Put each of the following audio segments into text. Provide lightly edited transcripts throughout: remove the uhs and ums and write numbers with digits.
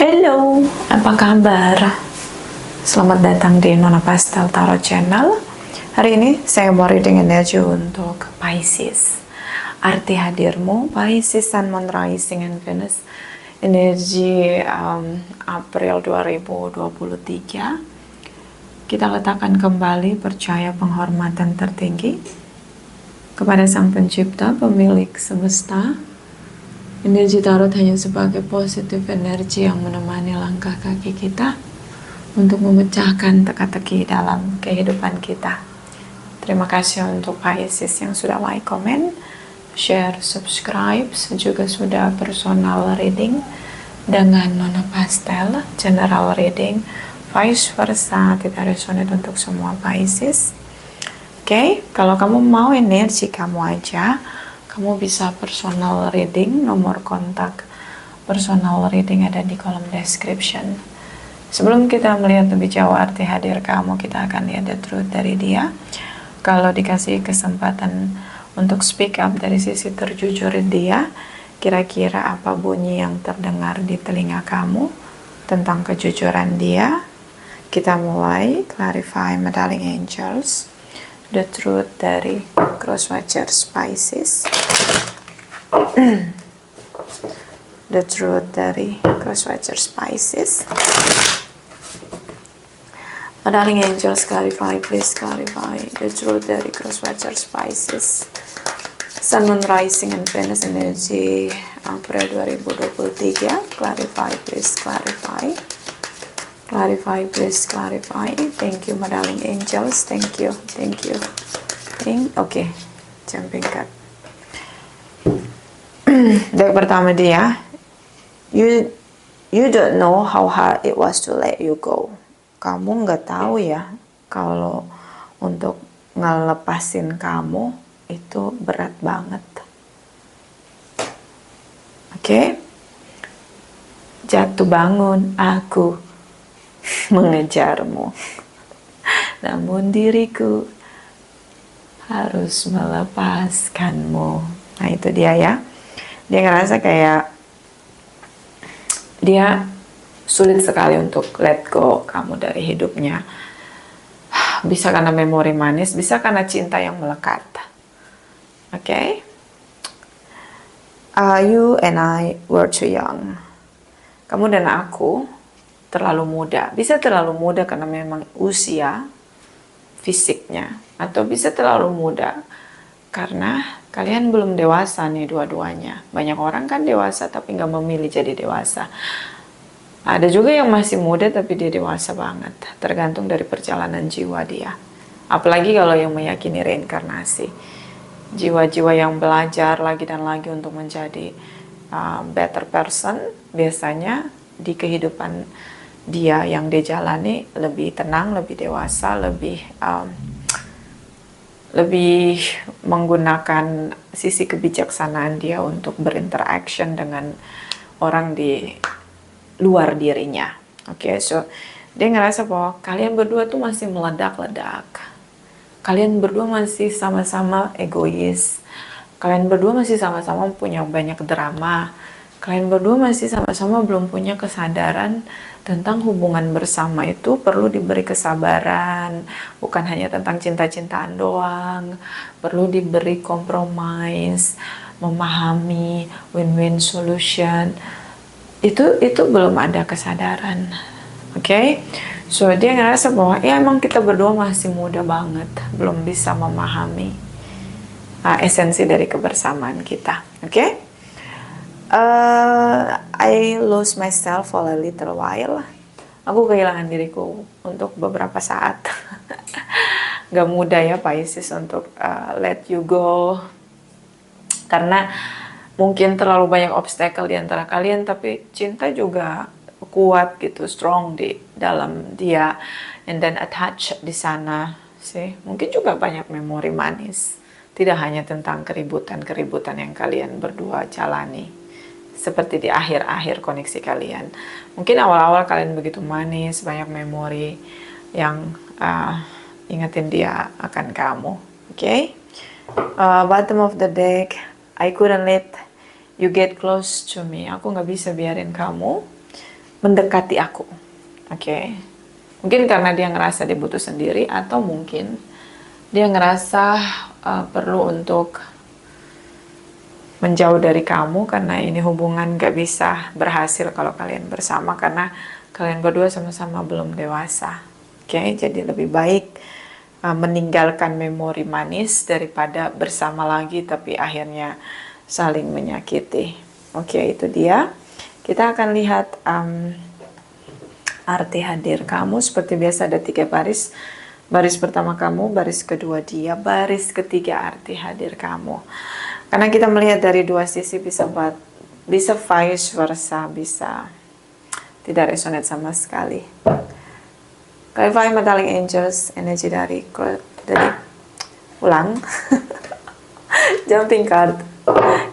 Halo, apa kabar? Selamat datang di Nona Pastel Tarot Channel. Hari ini saya mau reading energi untuk Pisces. Arti hadirmu, Pisces, Sun, Moon, Rising, and Venus. Energi April 2023. Kita letakkan kembali percaya penghormatan tertinggi kepada Sang Pencipta, pemilik semesta. Energi tarot hanya sebagai positif energi yang menemani langkah kaki kita untuk memecahkan teka-teki dalam kehidupan kita. Terima kasih untuk Pisces yang sudah like, comment, share, subscribe, juga sudah personal reading dengan Nona Pastel, general reading, vice versa, tidak resonate untuk semua Pisces. Oke, kalau kamu mau energi kamu aja, kamu bisa personal reading, nomor kontak personal reading ada di kolom description. Sebelum kita melihat lebih jauh arti hadir kamu, kita akan lihat the truth dari dia. Kalau dikasih kesempatan untuk speak up dari sisi terjujur dia, kira-kira apa bunyi yang terdengar di telinga kamu tentang kejujuran dia? Kita mulai clarify, my darling angels. The truth dari Crosswatchers Pisces. The truth dari Crosswatchers Pisces. My darling angels, clarify, please clarify. The truth dari Crosswatchers Pisces. Sun, Moon, Rising, and Venus energy April 2023. Clarify, please clarify. Clarify, please clarify. Thank you, my darling angels. Thank you, thank you. Okay, jumping card. Deck pertama dia. You don't know how hard it was to let you go. Kamu nggak tahu ya kalau untuk ngelepasin kamu itu berat banget. Oke? Jatuh bangun aku mengejarmu, namun diriku harus melepaskanmu. Nah itu dia ya, dia ngerasa kayak dia sulit sekali untuk let go kamu dari hidupnya. Bisa karena memori manis, bisa karena cinta yang melekat. Oke? You and I were too young. Kamu dan aku terlalu muda. Bisa terlalu muda karena memang usia fisiknya, atau bisa terlalu muda karena kalian belum dewasa nih dua-duanya. Banyak orang kan dewasa tapi nggak memilih jadi dewasa. Ada juga yang masih muda tapi dia dewasa banget. Tergantung dari perjalanan jiwa dia. Apalagi kalau yang meyakini reinkarnasi. Jiwa-jiwa yang belajar lagi dan lagi untuk menjadi better person, biasanya di kehidupan dia yang dia jalani lebih tenang, lebih dewasa, lebih menggunakan sisi kebijaksanaan dia untuk berinteraction dengan orang di luar dirinya. Oke, so dia ngerasa bahwa kalian berdua tuh masih meledak-ledak. Kalian berdua masih sama-sama egois. Kalian berdua masih sama-sama punya banyak drama. Kalian berdua masih sama-sama belum punya kesadaran tentang hubungan bersama itu perlu diberi kesabaran, bukan hanya tentang cinta-cintaan doang, perlu diberi compromise, memahami, win-win solution. Itu belum ada kesadaran. Oke? So dia ngerasa bahwa ya emang kita berdua masih muda banget, belum bisa memahami esensi dari kebersamaan kita. Oke? I lose myself for a little while. Aku kehilangan diriku untuk beberapa saat. Gak mudah ya Pisces untuk let you go. Karena mungkin terlalu banyak obstacle di antara kalian, tapi cinta juga kuat gitu, strong di dalam dia. And then attach di sana sih. Mungkin juga banyak memori manis. Tidak hanya tentang keributan-keributan yang kalian berdua jalani. Seperti di akhir-akhir koneksi kalian. Mungkin awal-awal kalian begitu manis, banyak memori yang ingetin dia akan kamu. Oke? Bottom of the deck, I couldn't let you get close to me. Aku nggak bisa biarin kamu mendekati aku. Oke. Mungkin karena dia ngerasa dia butuh sendiri, atau mungkin dia ngerasa perlu untuk menjauh dari kamu karena ini hubungan gak bisa berhasil kalau kalian bersama karena kalian berdua sama-sama belum dewasa. Oke, jadi lebih baik meninggalkan memori manis daripada bersama lagi tapi akhirnya saling menyakiti. Oke, itu dia. Kita akan lihat arti hadir kamu. Seperti biasa ada 3 baris. Baris pertama kamu, baris kedua dia, baris ketiga arti hadir kamu. Karena kita melihat dari 2 sisi, bisa vice versa, bisa tidak resonate sama sekali. Clarify my darling angels, energi dari ulang. Jumping card.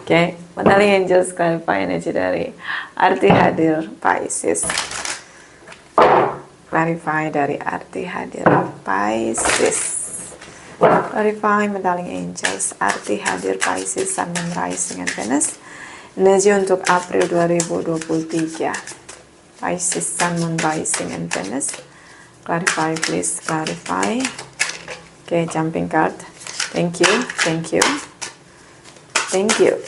Oke, my darling angels, clarify energi dari arti hadir Pisces. Clarify dari arti hadir Pisces. Clarify my darling angels, arti hadir Pisces, Sun, Moon, Rising, and Venus. Energi untuk April 2023. Pisces, Sun, Moon, Rising, and Venus. Clarify, please clarify. Okay, jumping card. Thank you, thank you, thank you.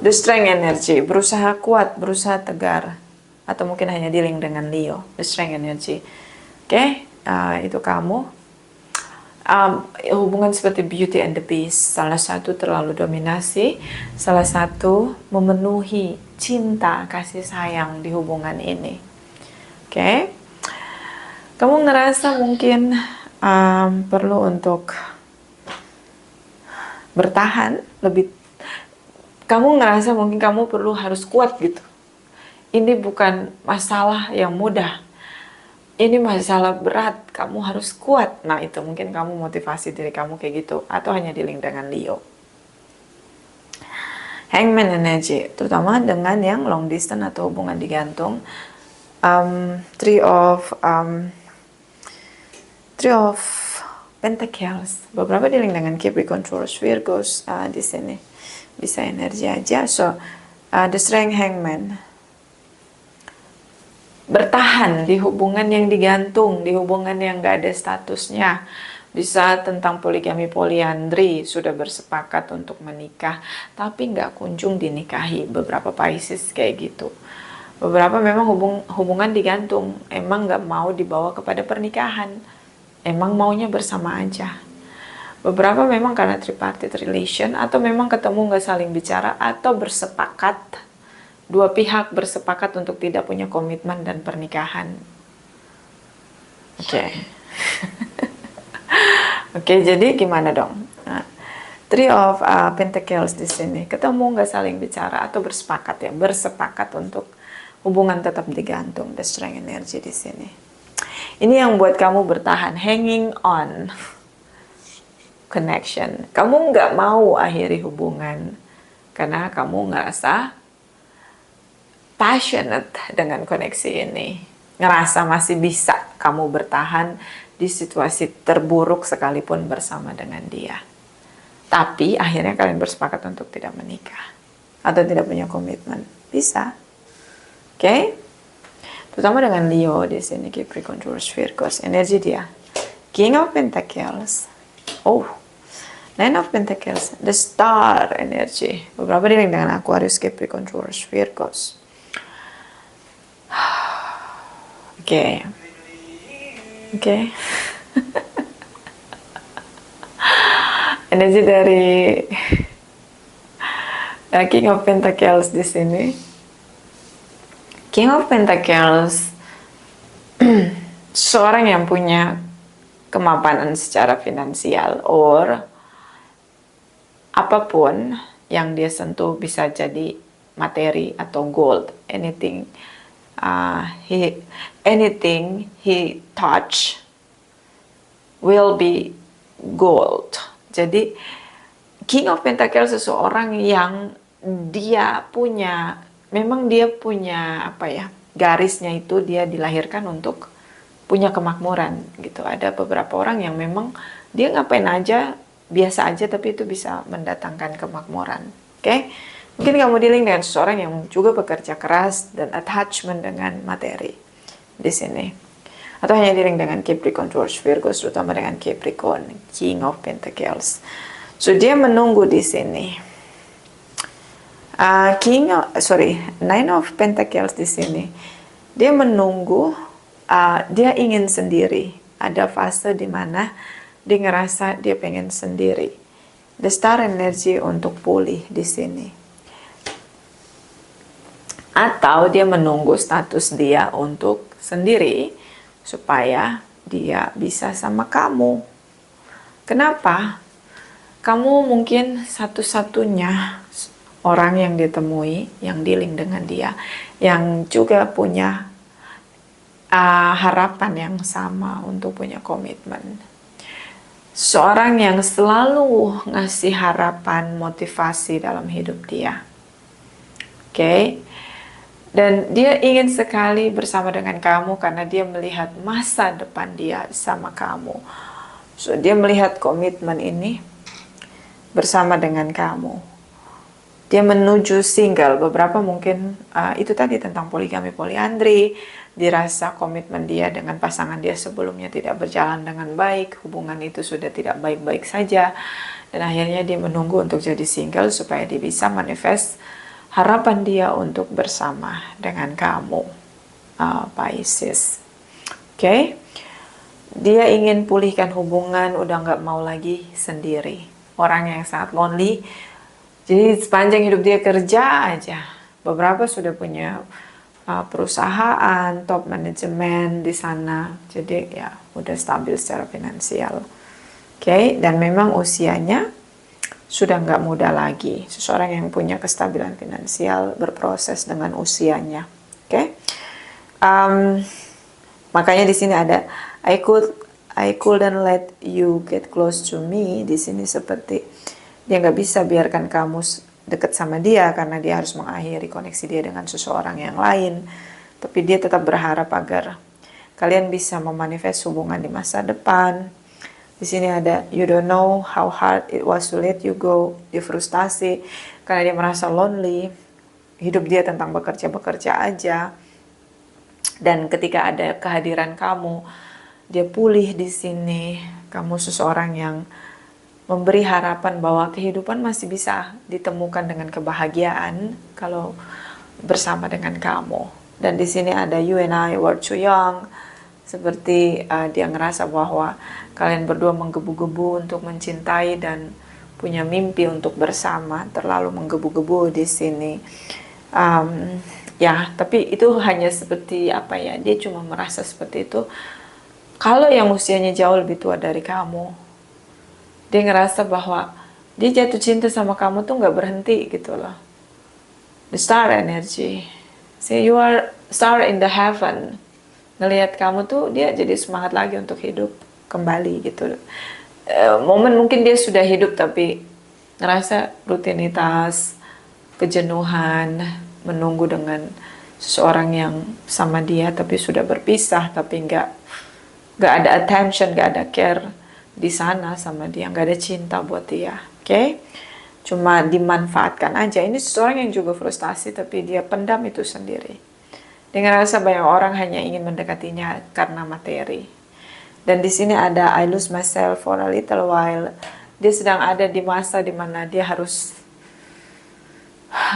The Strength energy, berusaha kuat, berusaha tegar. Atau mungkin hanya dealing dengan Leo. The Strength energy. Oke, itu kamu. Hubungan seperti Beauty and the Beast, salah satu terlalu dominasi, salah satu memenuhi cinta, kasih sayang di hubungan ini. Oke, kamu ngerasa mungkin perlu untuk bertahan lebih. Kamu ngerasa mungkin kamu perlu harus kuat gitu. Ini bukan masalah yang mudah. Ini masalah berat, kamu harus kuat. Nah, itu mungkin kamu motivasi diri kamu kayak gitu. Atau hanya dealing dengan Leo. Hangman energy, terutama dengan yang long distance atau hubungan digantung. Three of Pentacles. Beberapa dealing dengan Capricorn, Taurus, Virgos di sini. Bisa energi aja. So, the Strength, Hangman. Bertahan di hubungan yang digantung, di hubungan yang gak ada statusnya. Bisa tentang poligami, poliandri, sudah bersepakat untuk menikah, tapi gak kunjung dinikahi. Beberapa Pisces kayak gitu. Beberapa memang hubungan digantung, emang gak mau dibawa kepada pernikahan. Emang maunya bersama aja. Beberapa memang karena tripartite relation, atau memang ketemu gak saling bicara, atau bersepakat. 2 pihak bersepakat untuk tidak punya komitmen dan pernikahan. Oke. Oke, jadi gimana dong? Nah, Three of Pentacles di sini. Ketemu nggak saling bicara atau bersepakat ya, bersepakat untuk hubungan tetap digantung. The Strength energy di sini. Ini yang buat kamu bertahan, hanging on connection. Kamu nggak mau akhiri hubungan karena kamu ngerasa passionate dengan koneksi ini, ngerasa masih bisa kamu bertahan di situasi terburuk sekalipun bersama dengan dia. Tapi akhirnya kalian bersepakat untuk tidak menikah atau tidak punya komitmen. Bisa. Oke? Okay? Terutama dengan Leo di sini, Capricorn, Taurus, Virgos. Energi dia. King of Pentacles. Oh. Nine of Pentacles. The Star energy. Beberapa dealing dengan Aquarius, Capricorn, Taurus, Virgos. Oke. Oke. Energi dari King of Pentacles di sini. King of Pentacles seorang yang punya kemapanan secara finansial, or apapun yang dia sentuh, bisa jadi materi atau gold, anything he touch will be gold. Jadi King of Pentacles seseorang yang dia punya, memang dia punya apa ya, garisnya itu dia dilahirkan untuk punya kemakmuran gitu. Ada beberapa orang yang memang dia ngapain aja biasa aja, tapi itu bisa mendatangkan kemakmuran. Oke? Mungkin kamu dealing dengan seseorang yang juga bekerja keras dan attachment dengan materi di sini. Atau hanya dealing dengan Capricorn, Taurus, Virgo, terutama dengan Capricorn, King of Pentacles. So dia menunggu di sini. Nine of Pentacles di sini. Dia menunggu, dia ingin sendiri. Ada fase di mana dia ngerasa dia pengen sendiri. The star energy untuk pulih di sini. Atau dia menunggu status dia untuk sendiri supaya dia bisa sama kamu. Kenapa? Kamu mungkin satu-satunya orang yang ditemui, yang dealing dengan dia, yang juga punya harapan yang sama untuk punya komitmen. Seorang yang selalu ngasih harapan, motivasi dalam hidup dia. Oke? Dan dia ingin sekali bersama dengan kamu karena dia melihat masa depan dia sama kamu. So, dia melihat komitmen ini bersama dengan kamu. Dia menuju single. Beberapa mungkin itu tadi tentang poligami, poliandri. Dirasa komitmen dia dengan pasangan dia sebelumnya tidak berjalan dengan baik. Hubungan itu sudah tidak baik-baik saja. Dan akhirnya dia menunggu untuk jadi single supaya dia bisa manifest harapan dia untuk bersama dengan kamu, Pisces. Oke? Dia ingin pulihkan hubungan, udah nggak mau lagi sendiri. Orang yang sangat lonely. Jadi sepanjang hidup dia kerja aja. Beberapa sudah punya perusahaan, top manajemen di sana. Jadi ya udah stabil secara finansial. Oke? Dan memang usianya sudah nggak muda lagi. Seseorang yang punya kestabilan finansial berproses dengan usianya. Oke? Makanya di sini ada I couldn't let you get close to me. Di sini seperti dia nggak bisa biarkan kamu dekat sama dia karena dia harus mengakhiri koneksi dia dengan seseorang yang lain. Tapi dia tetap berharap agar kalian bisa memanifest hubungan di masa depan. Di sini ada you don't know how hard it was to let you go. Dia frustasi karena dia merasa lonely. Hidup dia tentang bekerja aja. Dan ketika ada kehadiran kamu, dia pulih di sini. Kamu seseorang yang memberi harapan bahwa kehidupan masih bisa ditemukan dengan kebahagiaan kalau bersama dengan kamu. Dan di sini ada you and I were too young. Seperti dia ngerasa bahwa kalian berdua menggebu-gebu untuk mencintai dan punya mimpi untuk bersama, terlalu menggebu-gebu di sini. Ya, tapi itu hanya seperti apa ya? Dia cuma merasa seperti itu. Kalau yang usianya jauh lebih tua dari kamu, dia ngerasa bahwa dia jatuh cinta sama kamu tuh nggak berhenti gitu loh. The star energy. See, you are star in the heaven. Ngelihat kamu tuh dia jadi semangat lagi untuk hidup kembali gitu. Momen mungkin dia sudah hidup tapi ngerasa rutinitas, kejenuhan, menunggu dengan seseorang yang sama dia tapi sudah berpisah, tapi nggak ada attention, nggak ada care di sana sama dia, nggak ada cinta buat dia. Oke? Cuma dimanfaatkan aja. Ini seseorang yang juga frustasi tapi dia pendam itu sendiri. Dia ngerasa banyak orang hanya ingin mendekatinya karena materi. Dan di sini ada I lose myself for a little while. Dia sedang ada di masa dimana dia harus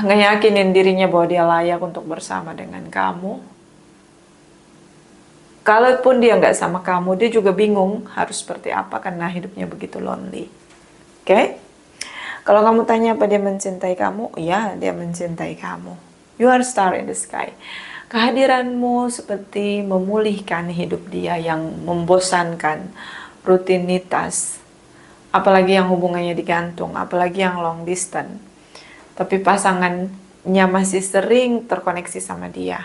ngeyakinin dirinya bahwa dia layak untuk bersama dengan kamu. Kalaupun dia nggak sama kamu, dia juga bingung harus seperti apa karena hidupnya begitu lonely. Oke? Kalau kamu tanya apa dia mencintai kamu, ya dia mencintai kamu. You are star in the sky. Kehadiranmu seperti memulihkan hidup dia yang membosankan, rutinitas, apalagi yang hubungannya digantung, apalagi yang long distance. Tapi pasangannya masih sering terkoneksi sama dia,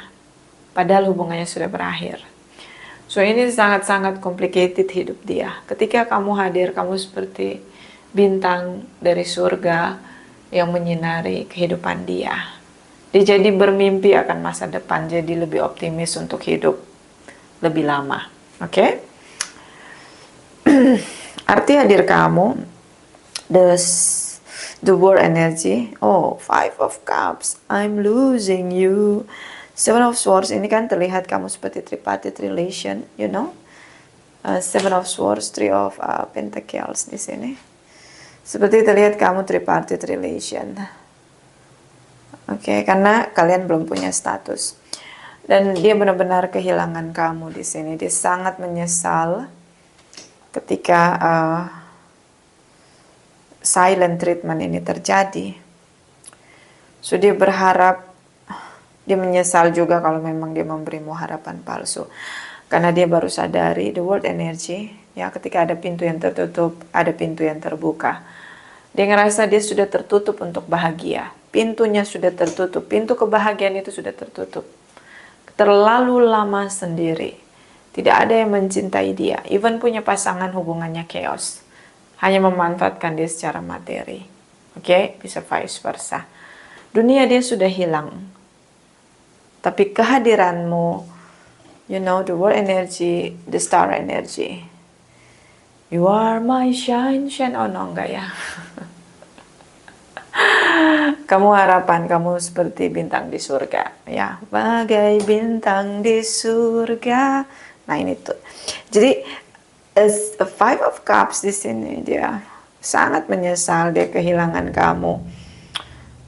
padahal hubungannya sudah berakhir. So ini sangat-sangat complicated hidup dia. Ketika kamu hadir, kamu seperti bintang dari surga yang menyinari kehidupan dia. Dia jadi bermimpi akan masa depan, jadi lebih optimis untuk hidup lebih lama. Oke? Arti hadir kamu, The World energy. Oh, Five of Cups. I'm losing you. Seven of Swords ini kan terlihat kamu seperti tripartite relation, you know. Seven of Swords, Three of Pentacles di sini. Seperti terlihat kamu tripartite relation. Oke, karena kalian belum punya status. Dan dia benar-benar kehilangan kamu di sini. Dia sangat menyesal ketika silent treatment ini terjadi. So dia berharap, dia menyesal juga kalau memang dia memberimu harapan palsu. Karena dia baru sadari the world energy, ya ketika ada pintu yang tertutup, ada pintu yang terbuka. Dia ngerasa dia sudah tertutup untuk bahagia. Pintunya sudah tertutup, pintu kebahagiaan itu sudah tertutup. Terlalu lama sendiri. Tidak ada yang mencintai dia. Even punya pasangan hubungannya chaos. Hanya memanfaatkan dia secara materi. Oke, bisa vice versa. Dunia dia sudah hilang. Tapi kehadiranmu, you know, the world energy, the star energy. You are my shine, shine. Oh no, enggak ya. Kamu harapan, kamu seperti bintang di surga, ya, bagai bintang di surga. Nah ini tuh. Jadi Five of Cups di sini dia sangat menyesal dia kehilangan kamu.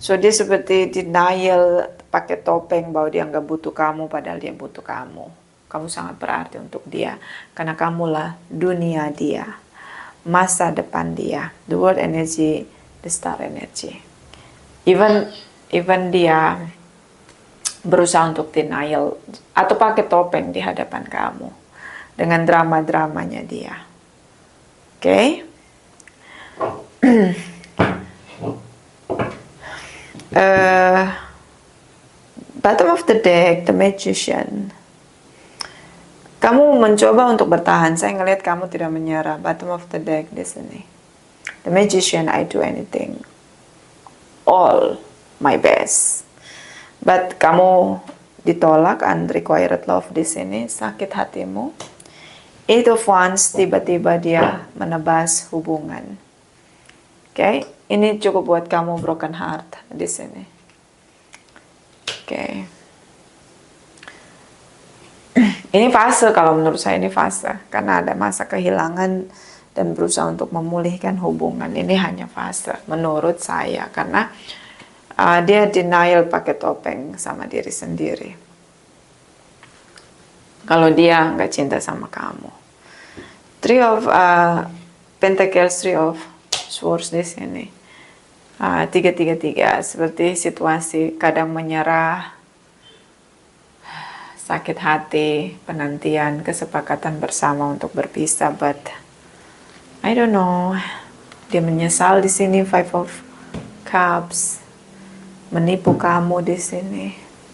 So dia seperti denial, pakai topeng bahwa dia nggak butuh kamu, padahal dia butuh kamu. Kamu sangat berarti untuk dia karena kamulah dunia dia, masa depan dia, the world energy, the star energy. Even dia berusaha untuk denial atau pakai topeng di hadapan kamu dengan drama-dramanya dia. Oke? Bottom of the deck, the Magician. Kamu mencoba untuk bertahan. Saya ngelihat kamu tidak menyerah. Bottom of the deck di sini. The Magician, I do anything. All my best. But kamu ditolak, unrequited love di sini, sakit hatimu. Eight of Wands, tiba-tiba dia menebas hubungan. Oke, ini cukup buat kamu broken heart di sini. Oke. Ini fase, kalau menurut saya ini fase, karena ada masa kehilangan dan berusaha untuk memulihkan hubungan. Ini hanya fase menurut saya, karena dia denial pakai topeng sama diri sendiri kalau dia nggak cinta sama kamu. Three of Pentacles, Three of Swords di sini. Tiga, seperti situasi kadang menyerah, sakit hati, penantian, kesepakatan bersama untuk berpisah, but I don't know. Dia menyesal di sini. Five of Cups, menipu kamu di sini.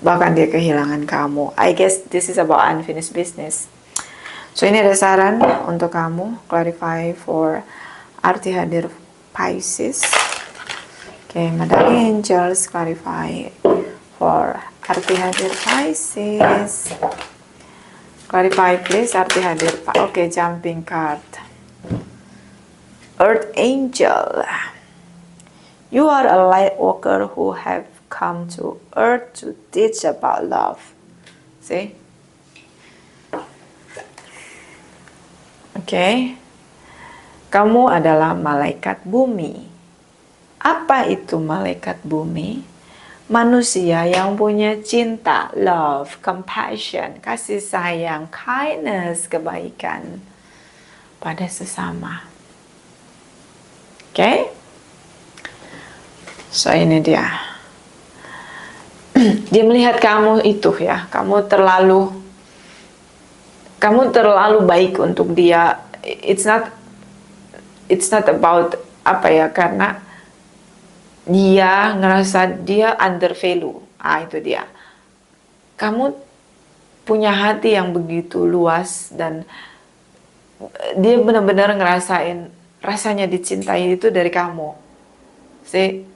Bahkan dia kehilangan kamu. I guess this is about unfinished business. So ini ada saran untuk kamu, clarify for arti hadir Pisces. Okay, Mother Angels, clarify for arti hadir Pisces. Clarify please arti hadir. Okay, jumping card. Earth Angel. You are a light worker who have come to Earth to teach about love. See? Okay. Kamu adalah malaikat bumi. Apa itu malaikat bumi? Manusia yang punya cinta, love, compassion, kasih sayang, kindness, kebaikan pada sesama. Oke? Okay? So ini dia. Dia melihat kamu itu ya, kamu terlalu baik untuk dia. It's not about apa ya, karena dia ngerasa dia under value. Itu dia. Kamu punya hati yang begitu luas dan dia benar-benar ngerasain rasanya dicintai itu dari kamu.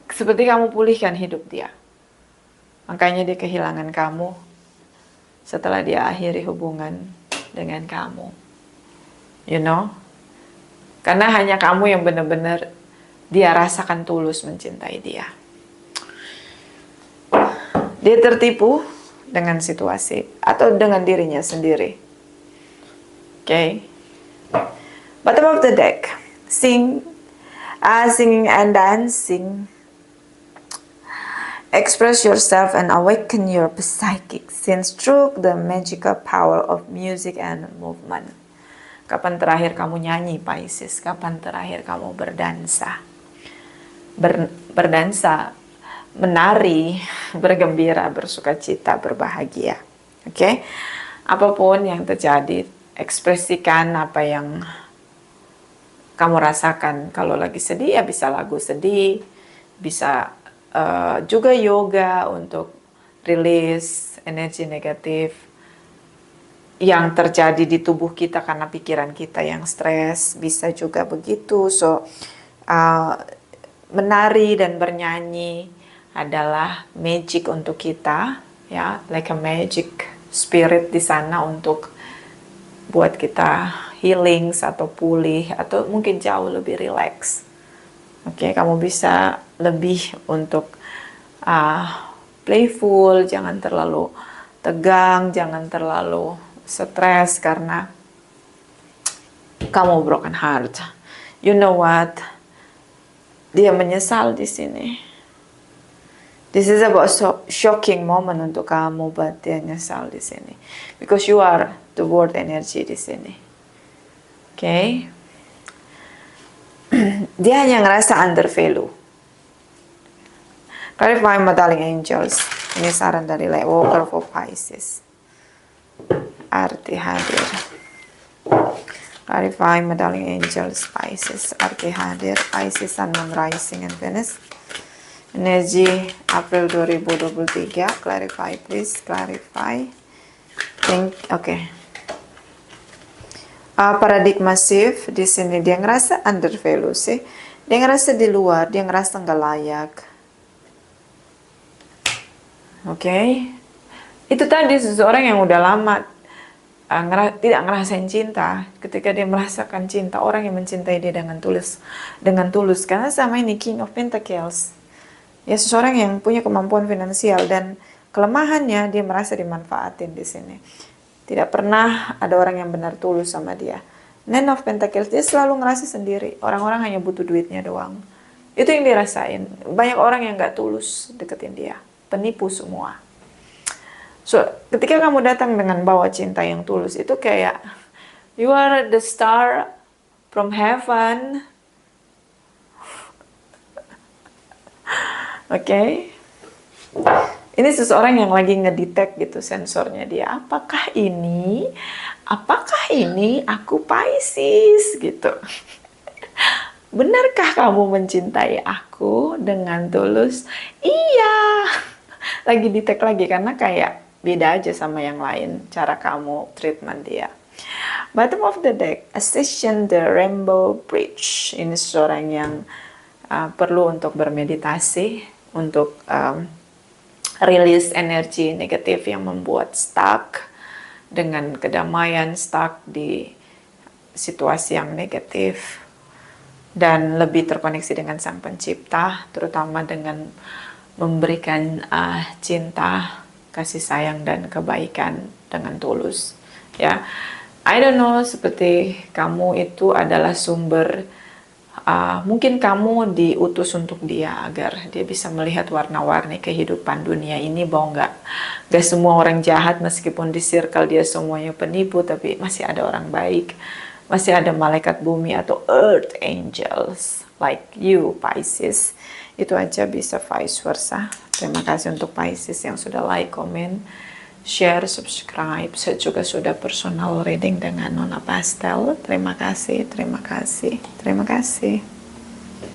Seperti kamu pulihkan hidup dia. Makanya dia kehilangan kamu setelah dia akhiri hubungan dengan kamu. You know? Karena hanya kamu yang benar-benar dia rasakan tulus mencintai dia. Dia tertipu dengan situasi atau dengan dirinya sendiri. Okay. Bottom of the deck, singing and dancing. Express yourself and awaken your psychic sense through the magical power of music and movement. Kapan terakhir kamu nyanyi, Pisces? Kapan terakhir kamu berdansa? Berdansa, menari, bergembira, bersukacita, berbahagia. Oke? Apapun yang terjadi, ekspresikan apa yang kamu rasakan. Kalau lagi sedih, ya bisa lagu sedih, bisa juga yoga untuk rilis energi negatif yang terjadi di tubuh kita karena pikiran kita yang stres, bisa juga begitu. So menari dan bernyanyi adalah magic untuk kita, ya, like a magic spirit di sana untuk buat kita healing atau pulih atau mungkin jauh lebih relax. Oke, kamu bisa lebih untuk playful, jangan terlalu tegang, jangan terlalu stres karena kamu broken heart. You know what? Dia menyesal di sini. This is about shocking moment untuk kamu, but dia menyesal di sini because you are the word energy di sini. Okay? Dia hanya ngerasa under value. Clarify my darling angels. Ini saran dari Lightworker for Pisces. Arti hadir. Clarify my darling angels, Pisces. Arti hadir, Pisces, Sun, Moon, Rising, and Venus. Energi April 2023. Clarify, please. Clarify. Okay. Paradigma shift di sini dia ngerasa undervalue sih, dia ngerasa di luar, dia ngerasa nggak layak. Okay. Itu tadi seseorang yang udah lama tidak ngerasain cinta. Ketika dia merasakan cinta, orang yang mencintai dia dengan tulus, karena sama ini King of Pentacles, ya, seseorang yang punya kemampuan finansial dan kelemahannya dia merasa dimanfaatin di sini. Tidak pernah ada orang yang benar tulus sama dia. Nine of Pentacles, dia selalu ngerasa sendiri. Orang-orang hanya butuh duitnya doang. Itu yang dirasain. Banyak orang yang gak tulus deketin dia. Penipu semua. So, ketika kamu datang dengan bawa cinta yang tulus, itu kayak you are the star from heaven. Okay? Ini seseorang yang lagi ngedetect gitu sensornya dia. Apakah ini aku Pisces gitu. Benarkah kamu mencintai aku dengan tulus? Iya. Lagi detect lagi karena kayak beda aja sama yang lain cara kamu treatment dia. Bottom of the deck, Ascension the Rainbow Bridge. Ini seseorang yang perlu untuk bermeditasi, untuk rilis energi negatif yang membuat stuck dengan kedamaian, stuck di situasi yang negatif, dan lebih terkoneksi dengan Sang Pencipta, terutama dengan memberikan cinta, kasih sayang, dan kebaikan dengan tulus. Ya, I don't know, seperti kamu itu adalah sumber. Mungkin kamu diutus untuk dia agar dia bisa melihat warna-warni kehidupan dunia ini, bahwa nggak semua orang jahat, meskipun di circle dia semuanya penipu, tapi masih ada orang baik, masih ada malaikat bumi atau earth angels like you, Pisces. Itu aja, bisa vice versa. Terima kasih untuk Pisces yang sudah like, comment, share, subscribe. Saya juga sudah personal reading dengan Nona Pastel. Terima kasih, terima kasih, terima kasih.